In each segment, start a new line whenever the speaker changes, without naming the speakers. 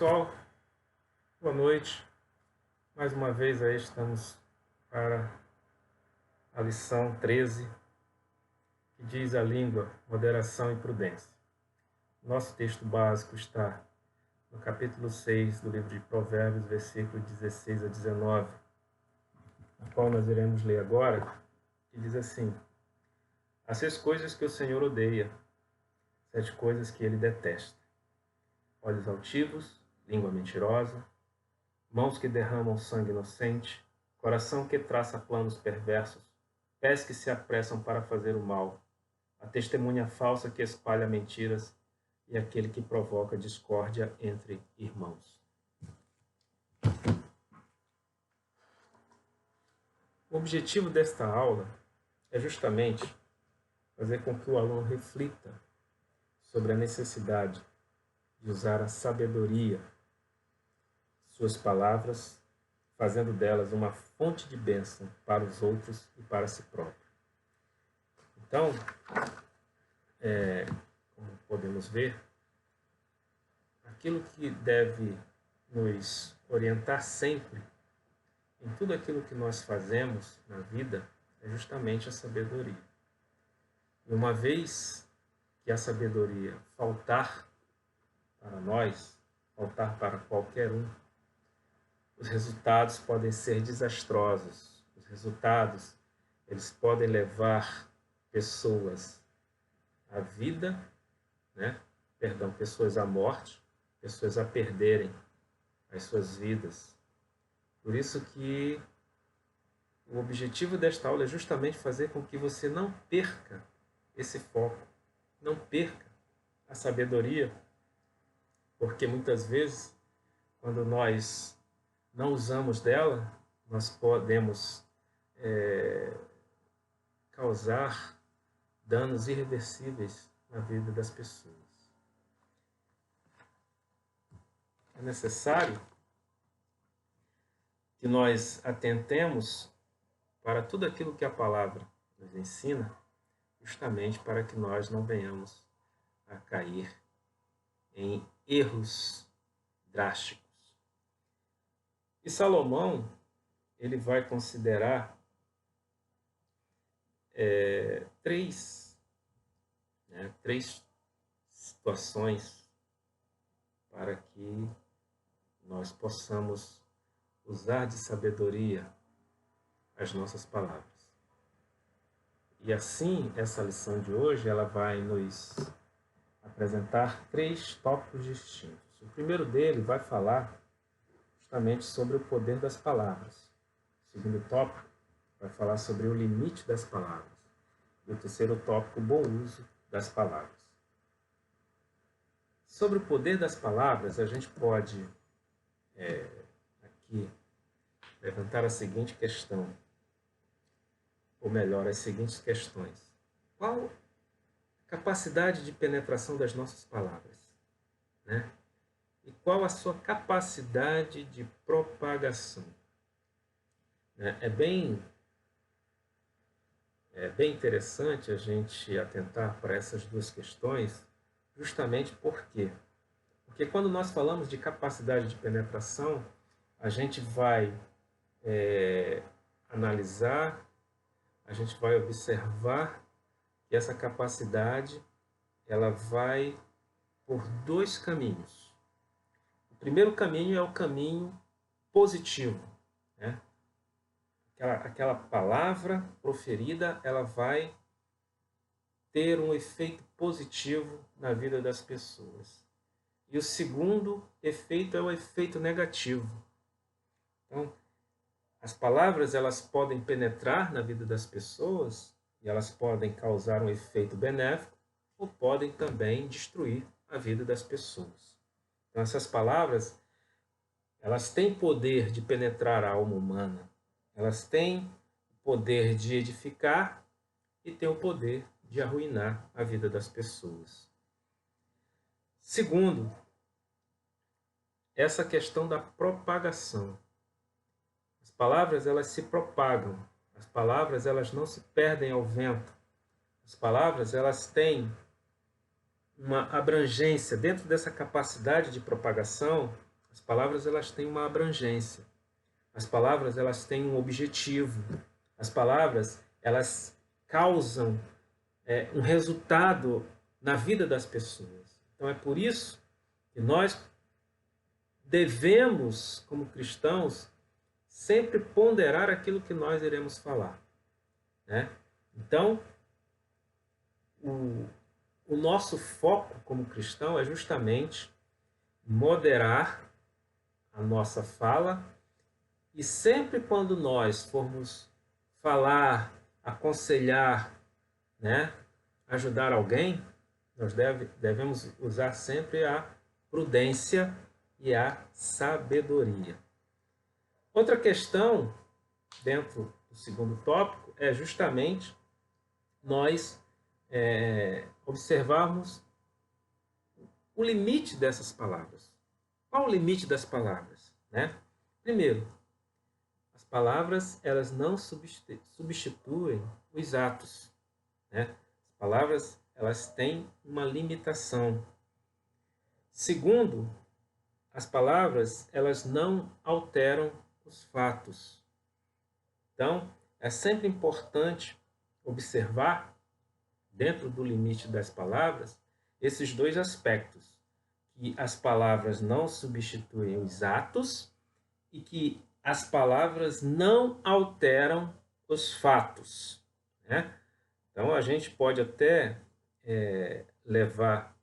pessoal, boa noite. Mais uma vez aí estamos para a lição 13, que diz a língua, moderação e prudência. Nosso texto básico está no capítulo 6 do livro de Provérbios, versículos 16 a 19, a qual nós iremos ler agora, que diz assim: Há 6 coisas que o Senhor odeia, 7 coisas que ele detesta: olhos altivos, língua mentirosa, mãos que derramam sangue inocente, coração que traça planos perversos, pés que se apressam para fazer o mal, a testemunha falsa que espalha mentiras e aquele que provoca discórdia entre irmãos. O objetivo desta aula é justamente fazer com que o aluno reflita sobre a necessidade de usar a sabedoria, suas palavras, fazendo delas uma fonte de bênção para os outros e para si próprio. Então, como podemos ver, aquilo que deve nos orientar sempre em tudo aquilo que nós fazemos na vida é justamente a sabedoria. E uma vez que a sabedoria faltar para nós, faltar para qualquer um, os resultados podem ser desastrosos. Os resultados, eles podem levar pessoas à vida, pessoas à morte, pessoas a perderem as suas vidas. Por isso que o objetivo desta aula é justamente fazer com que você não perca esse foco, não perca a sabedoria, porque muitas vezes, quando nós não usamos dela, nós podemos causar danos irreversíveis na vida das pessoas. É necessário que nós atentemos para tudo aquilo que a palavra nos ensina, justamente para que nós não venhamos a cair em erros drásticos. E Salomão, ele vai considerar três situações para que nós possamos usar de sabedoria as nossas palavras. E assim, essa lição de hoje, ela vai nos apresentar 3 tópicos distintos. O primeiro dele vai falar justamente sobre o poder das palavras. O segundo tópico vai falar sobre o limite das palavras. E o terceiro tópico, o bom uso das palavras. Sobre o poder das palavras, a gente pode aqui levantar a seguinte questão, ou melhor, as seguintes questões. Qual a capacidade de penetração das nossas palavras? E qual a sua capacidade de propagação? É bem interessante a gente atentar para essas 2 questões, justamente porque quando nós falamos de capacidade de penetração, a gente vai analisar, a gente vai observar que essa capacidade ela vai por 2 caminhos. O primeiro caminho é o caminho positivo, Aquela palavra proferida, ela vai ter um efeito positivo na vida das pessoas. E o segundo efeito é o efeito negativo. Então, as palavras, elas podem penetrar na vida das pessoas e elas podem causar um efeito benéfico ou podem também destruir a vida das pessoas. Então, essas palavras, elas têm poder de penetrar a alma humana. Elas têm o poder de edificar e têm o poder de arruinar a vida das pessoas. Segundo, essa questão da propagação. As palavras, elas se propagam. As palavras, elas não se perdem ao vento. As palavras, elas têm uma abrangência. Dentro dessa capacidade de propagação, As palavras elas têm uma abrangência. As palavras elas têm um objetivo. As palavras elas causam um resultado na vida das pessoas. Então é por isso que nós devemos, como cristãos, sempre ponderar aquilo que nós iremos falar, né? Então, o nosso foco como cristão é justamente moderar a nossa fala, e sempre quando nós formos falar, aconselhar, né, ajudar alguém, nós devemos usar sempre a prudência e a sabedoria. Outra questão, dentro do segundo tópico, é justamente nós observarmos o limite dessas palavras. Qual o limite das palavras, né? Primeiro, as palavras elas não substituem os atos, né? As palavras elas têm uma limitação. Segundo, as palavras elas não alteram os fatos. Então, é sempre importante observar, dentro do limite das palavras, esses dois aspectos, que as palavras não substituem os atos e que as palavras não alteram os fatos, né? Então, a gente pode até levar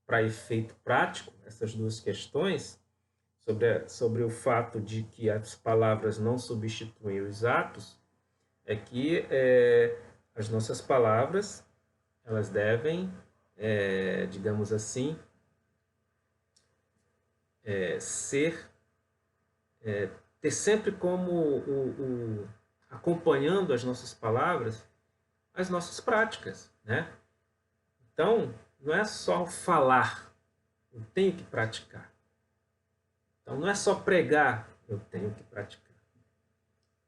para efeito prático essas duas questões, sobre o fato de que as palavras não substituem os atos, é que as nossas palavras elas devem, digamos assim, ter sempre como acompanhando as nossas palavras as nossas práticas, né? Então, não é só falar, eu tenho que praticar. Então, não é só pregar, eu tenho que praticar.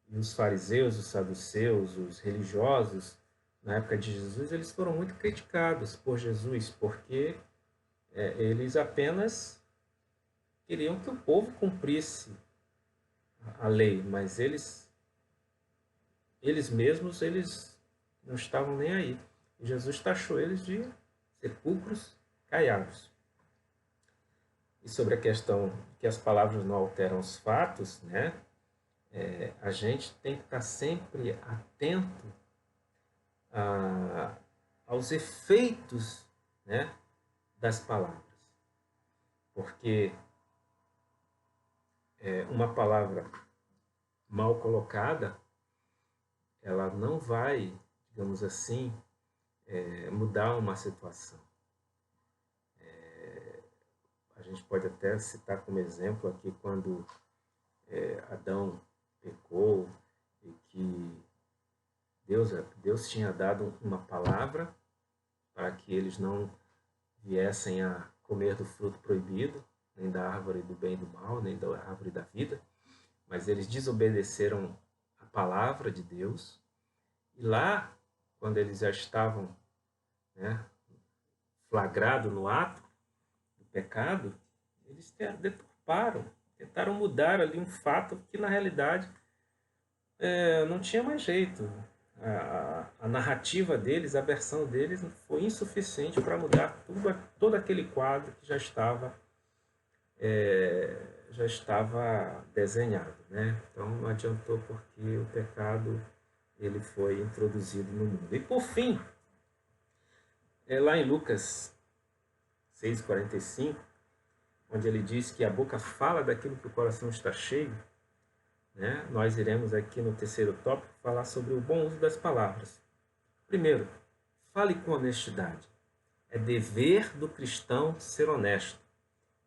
E os fariseus, os saduceus, os religiosos, na época de Jesus, eles foram muito criticados por Jesus, porque eles apenas queriam que o povo cumprisse a lei, mas eles mesmos, eles não estavam nem aí. E Jesus taxou eles de sepulcros caiados. E sobre a questão que as palavras não alteram os fatos, né? A gente tem que estar sempre atento aos efeitos, né, das palavras. Porque uma palavra mal colocada, ela não vai, digamos assim, mudar uma situação. A gente pode até citar como exemplo aqui quando Adão pecou e que Deus tinha dado uma palavra para que eles não viessem a comer do fruto proibido, nem da árvore do bem e do mal, nem da árvore da vida, mas eles desobedeceram a palavra de Deus. E lá, quando eles já estavam, né, flagrados no ato do pecado, eles deturparam, tentaram mudar ali um fato que na realidade não tinha mais jeito. A narrativa deles, a versão deles foi insuficiente para mudar todo aquele quadro que já estava desenhado, né? Então não adiantou, porque o pecado ele foi introduzido no mundo. E por fim, lá em Lucas 6,45, onde ele diz que a boca fala daquilo que o coração está cheio, né? Nós iremos aqui no terceiro tópico falar sobre o bom uso das palavras. Primeiro, fale com honestidade. É dever do cristão ser honesto.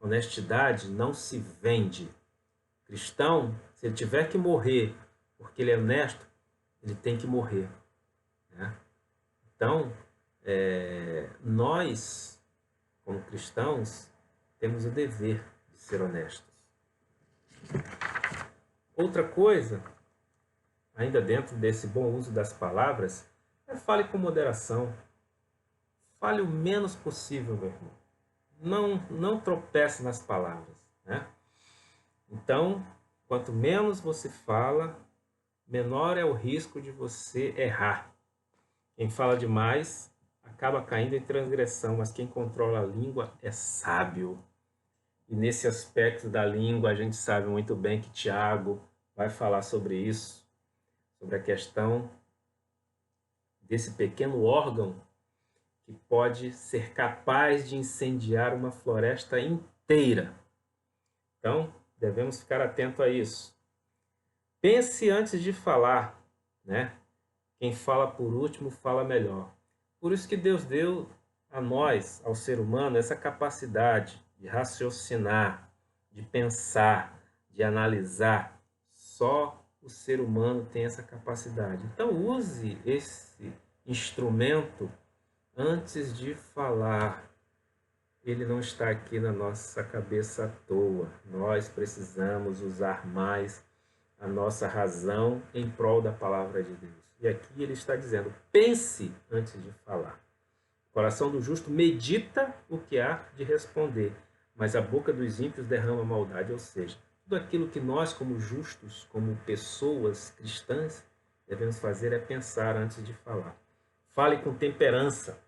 Honestidade não se vende. Cristão, se ele tiver que morrer porque ele é honesto, ele tem que morrer, né? Então, nós, como cristãos, temos o dever de ser honestos. Outra coisa, ainda dentro desse bom uso das palavras, fale com moderação. Fale o menos possível, meu irmão. Não tropece nas palavras, né? Então, quanto menos você fala, menor é o risco de você errar. Quem fala demais acaba caindo em transgressão, mas quem controla a língua é sábio. E nesse aspecto da língua, a gente sabe muito bem que Tiago vai falar sobre isso, sobre a questão desse pequeno órgão que pode ser capaz de incendiar uma floresta inteira. Então, devemos ficar atento a isso. Pense antes de falar, né? Quem fala por último fala melhor. Por isso que Deus deu a nós, ao ser humano, essa capacidade de raciocinar, de pensar, de analisar. Só o ser humano tem essa capacidade. Então use esse instrumento antes de falar. Ele não está aqui na nossa cabeça à toa. Nós precisamos usar mais a nossa razão em prol da palavra de Deus. E aqui ele está dizendo, pense antes de falar. O coração do justo medita o que há de responder, mas a boca dos ímpios derrama maldade. Ou seja, tudo aquilo que nós, como justos, como pessoas cristãs, devemos fazer é pensar antes de falar. Fale com temperança.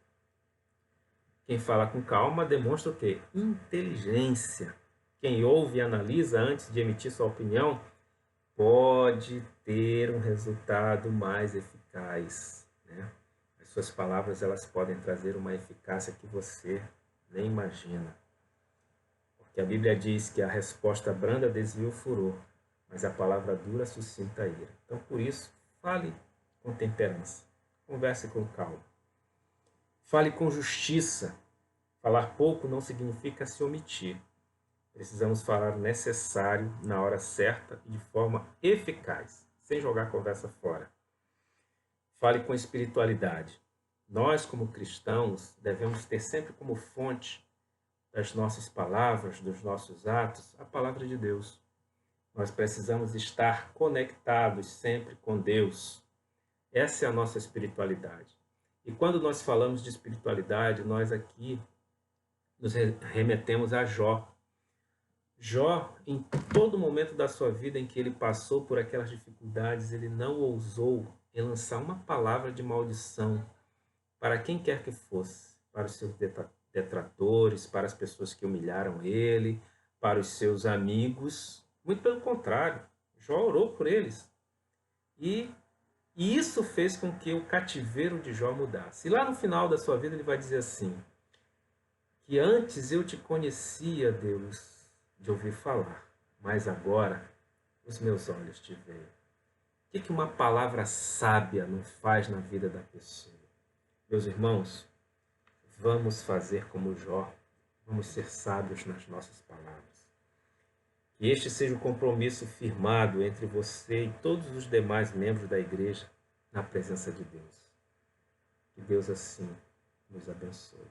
Quem fala com calma demonstra o quê? Inteligência. Quem ouve e analisa antes de emitir sua opinião pode ter um resultado mais eficaz, né? As suas palavras, elas podem trazer uma eficácia que você nem imagina. Porque a Bíblia diz que a resposta branda desvia o furor, mas a palavra dura suscita a ira. Então, por isso, fale com temperança, converse com calma. Fale com justiça. Falar pouco não significa se omitir. Precisamos falar o necessário na hora certa e de forma eficaz, sem jogar a conversa fora. Fale com espiritualidade. Nós, como cristãos, devemos ter sempre como fonte das nossas palavras, dos nossos atos, a palavra de Deus. Nós precisamos estar conectados sempre com Deus. Essa é a nossa espiritualidade. E quando nós falamos de espiritualidade, nós aqui nos remetemos a Jó. Jó, em todo momento da sua vida em que ele passou por aquelas dificuldades, ele não ousou em lançar uma palavra de maldição para quem quer que fosse, para os seus detratores, para as pessoas que humilharam ele, para os seus amigos. Muito pelo contrário, Jó orou por eles. E isso fez com que o cativeiro de Jó mudasse. E lá no final da sua vida ele vai dizer assim, que antes eu te conhecia, Deus, de ouvir falar, mas agora os meus olhos te veem. O que uma palavra sábia não faz na vida da pessoa? Meus irmãos, vamos fazer como Jó, vamos ser sábios nas nossas palavras. Que este seja o compromisso firmado entre você e todos os demais membros da igreja na presença de Deus. Que Deus assim nos abençoe.